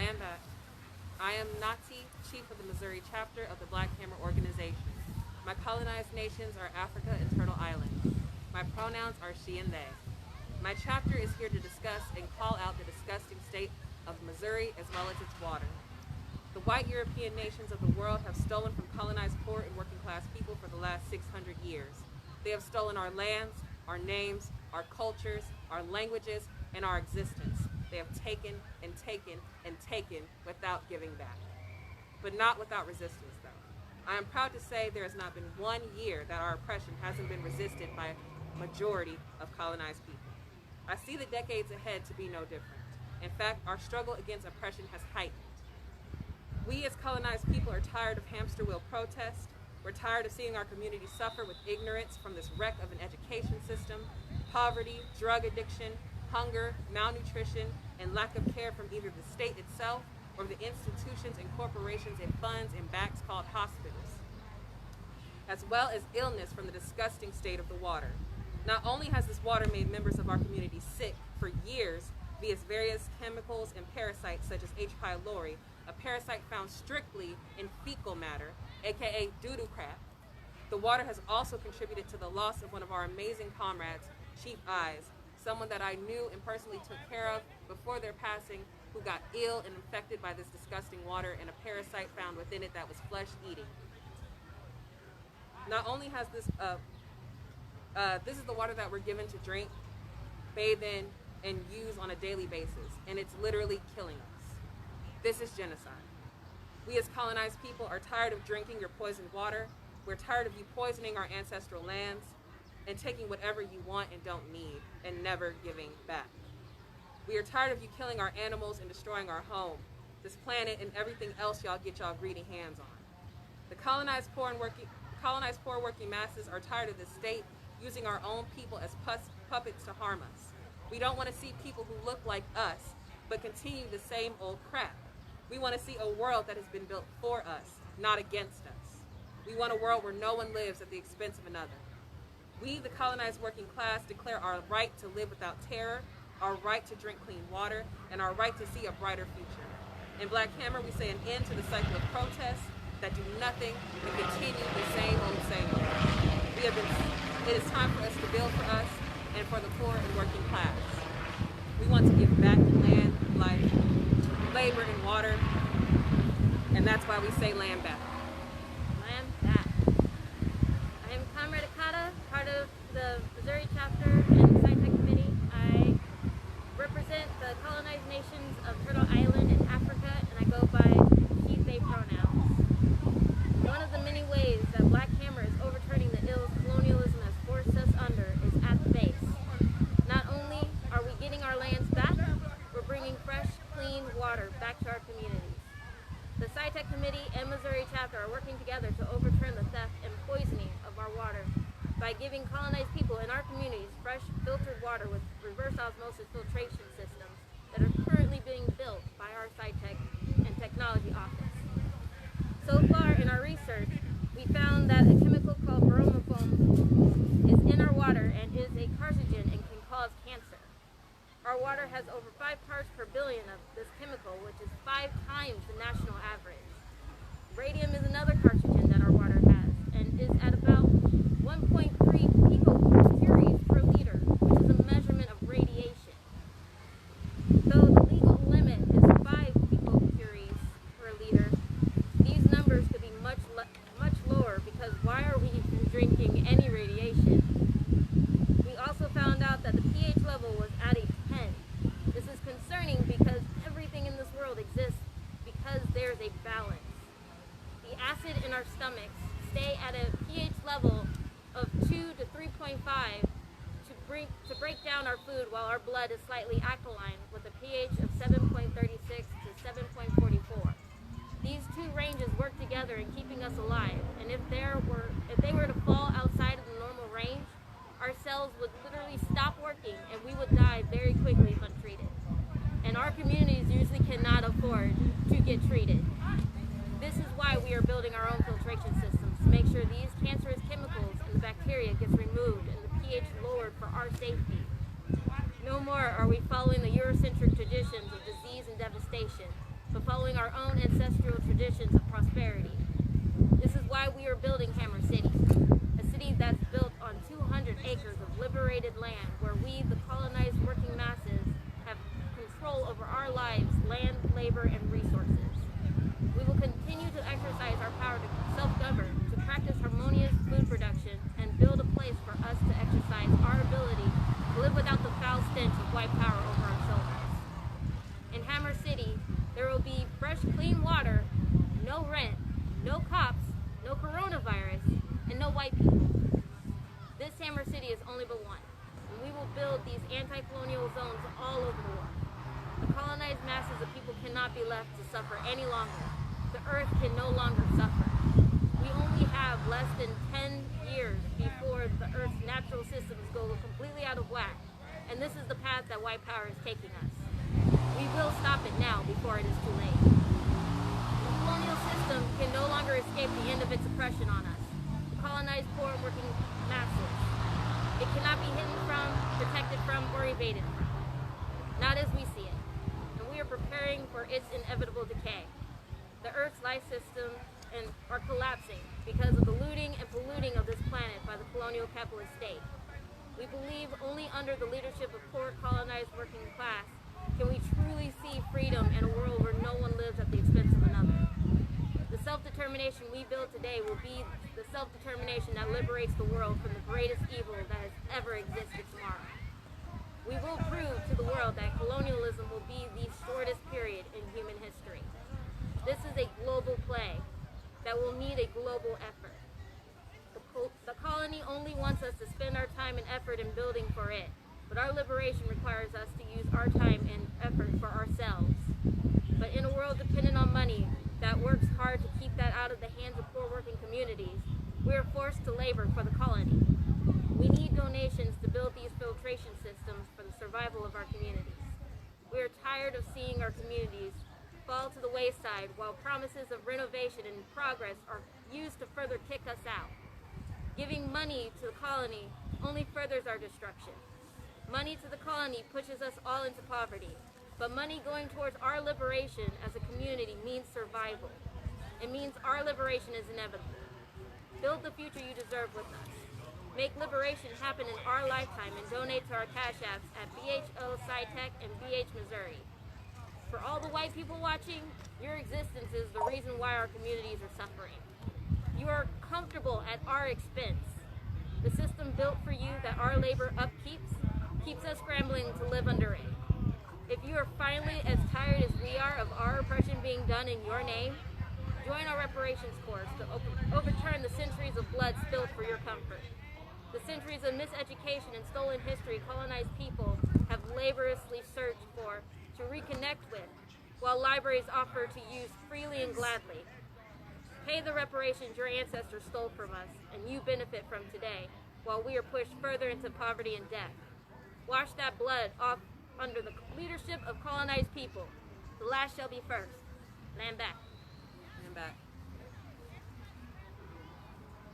Land Back. I am Nati, Chief of the Missouri chapter of the Black Hammer Organization. My colonized nations are Africa and Turtle Island. My pronouns are she and they. My chapter is here to discuss and call out the disgusting state of Missouri as well as its water. The white European nations of the world have stolen from colonized poor and working class people for the last 600 years. They have stolen our lands, our names, our cultures, our languages, and our existence. They have taken and taken and taken without giving back. But not without resistance, though. I am proud to say there has not been 1 year that our oppression hasn't been resisted by a majority of colonized people. I see the decades ahead to be no different. In fact, our struggle against oppression has heightened. We as colonized people are tired of hamster wheel protest. We're tired of seeing our community suffer with ignorance from this wreck of an education system, poverty, drug addiction, hunger, malnutrition, and lack of care from either the state itself or the institutions and corporations it funds and backs called hospitals, as well as illness from the disgusting state of the water. Not only has this water made members of our community sick for years via various chemicals and parasites such as H. pylori, a parasite found strictly in fecal matter, aka doo-doo crap. The water has also contributed to the loss of one of our amazing comrades, Chief Eyes, someone that I knew and personally took care of before their passing, who got ill and infected by this disgusting water and a parasite found within it that was flesh-eating. Not only has this is the water that we're given to drink, bathe in, and use on a daily basis, and it's literally killing us. This is genocide. We as colonized people are tired of drinking your poisoned water. We're tired of you poisoning our ancestral lands and taking whatever you want and don't need and never giving back. We are tired of you killing our animals and destroying our home, this planet, and everything else y'all get y'all greedy hands on. The colonized poor working masses are tired of the state using our own people as puppets to harm us. We don't want to see people who look like us but continue the same old crap. We want to see a world that has been built for us, not against us. We want a world where no one lives at the expense of another. We, the colonized working class, declare our right to live without terror, our right to drink clean water, and our right to see a brighter future. In Black Hammer, we say an end to the cycle of protests that do nothing but continue the same old, same old. It is time for us to build for us and for the poor and working class. We want to give back land, life, labor, and water, and that's why we say land back. Land back. I am Comrade Akata, part of the Missouri chapter and the SciTech Committee. I represent the colonized nations of Turtle Island in Africa, and I go by she, they pronouns. One of the many ways that Black Hammer is overturning the ills colonialism has forced us under is at the base. Not only are we getting our lands back, we're bringing fresh, clean water back to our communities. The SciTech Committee and Missouri chapter are working together to overturn the theft and poisoning of our water by giving colonized people in our communities fresh, filtered water with reverse osmosis filtration systems that are currently being built by our SciTech and Technology Office. So far in our research, we found that a chemical called bromofoam is in our water and is a carcinogen and can cause cancer. Our water has over 5 parts per billion of this chemical, which is 5 times the national average. Radium is another carcinogen that our water has and is at about 1.3 picocuries per liter, which is a measurement of radiation. Though the legal limit is 5 picocuries per liter, these numbers could be much lower, because why are we even drinking any radiation? We also found out that the pH level was at a 10. This is concerning because everything in this world exists because there's a balance. The acid in our stomachs stay at a pH level of 2 to 3.5 to break down our food, while our blood is slightly alkaline with a pH of 7.36 to 7.44. These two ranges work together in keeping us alive, and if they were to fall outside of the normal range, our cells would literally stop working and we would die very quickly if untreated. And our communities usually cannot afford to get treated. This is why we are building our own filtration systems to make sure these cancerous chemicals and the bacteria gets removed and the pH lowered for our safety. No more are we following the Eurocentric traditions of disease and devastation, but following our own ancestral traditions of prosperity. This is why we are building Hammer City, a city that's built on 200 acres of liberated land where we, the colonized working masses, have control over our lives, land, labor, and resources. We will continue to exercise our power to self-govern, to practice harmonious food production, and build a place for us to exercise our ability to live without the foul stench of white power over our shoulders. In Hammer City, there will be fresh, clean water, no rent, no cops, no coronavirus, and no white people. This Hammer City is only but one, and we will build these anti-colonial zones all over the world. The colonized masses of people cannot be left to suffer any longer. The earth can no longer suffer. We only have less than 10 years before the earth's natural systems go completely out of whack, and this is the path that white power is taking us. We will stop it now before it is too late. The colonial system can no longer escape the end of its oppression on us, the colonized poor and working masses. It cannot be hidden from, protected from, or evaded from. Not as we see it, and we are preparing for its inevitable decay. The Earth's life systems are collapsing because of the looting and polluting of this planet by the colonial capitalist state. We believe only under the leadership of poor colonized working class can we truly see freedom in a world where no one lives at the expense of another. The self-determination we build today will be the self-determination that liberates the world from the greatest evil that has ever existed tomorrow. We will prove to the world that colonialism will be the shortest period in human history. This is a global play that will need a global effort. The colony only wants us to spend our time and effort in building for it, but our liberation requires us to use our time and effort for ourselves. But in a world dependent on money that works hard to keep that out of the hands of poor working communities, we are forced to labor for the colony. We need donations to build these filtration systems for the survival of our communities. We are tired of seeing our communities fall to the wayside while promises of renovation and progress are used to further kick us out. Giving money to the colony only furthers our destruction. Money to the colony pushes us all into poverty, but money going towards our liberation as a community means survival. It means our liberation is inevitable. Build the future you deserve with us. Make liberation happen in our lifetime and donate to our cash apps at BHO, SciTech, and BH Missouri. For all the white people watching, your existence is the reason why our communities are suffering. You are comfortable at our expense. The system built for you that our labor upkeeps keeps us scrambling to live under it. If you are finally as tired as we are of our oppression being done in your name, join our reparations course to overturn the centuries of blood spilled for your comfort. The centuries of miseducation and stolen history colonized people have laboriously searched for, to reconnect with, while libraries offer to use freely and gladly. Pay the reparations your ancestors stole from us, and you benefit from today, while we are pushed further into poverty and death. Wash that blood off under the leadership of colonized people. The last shall be first. Land back.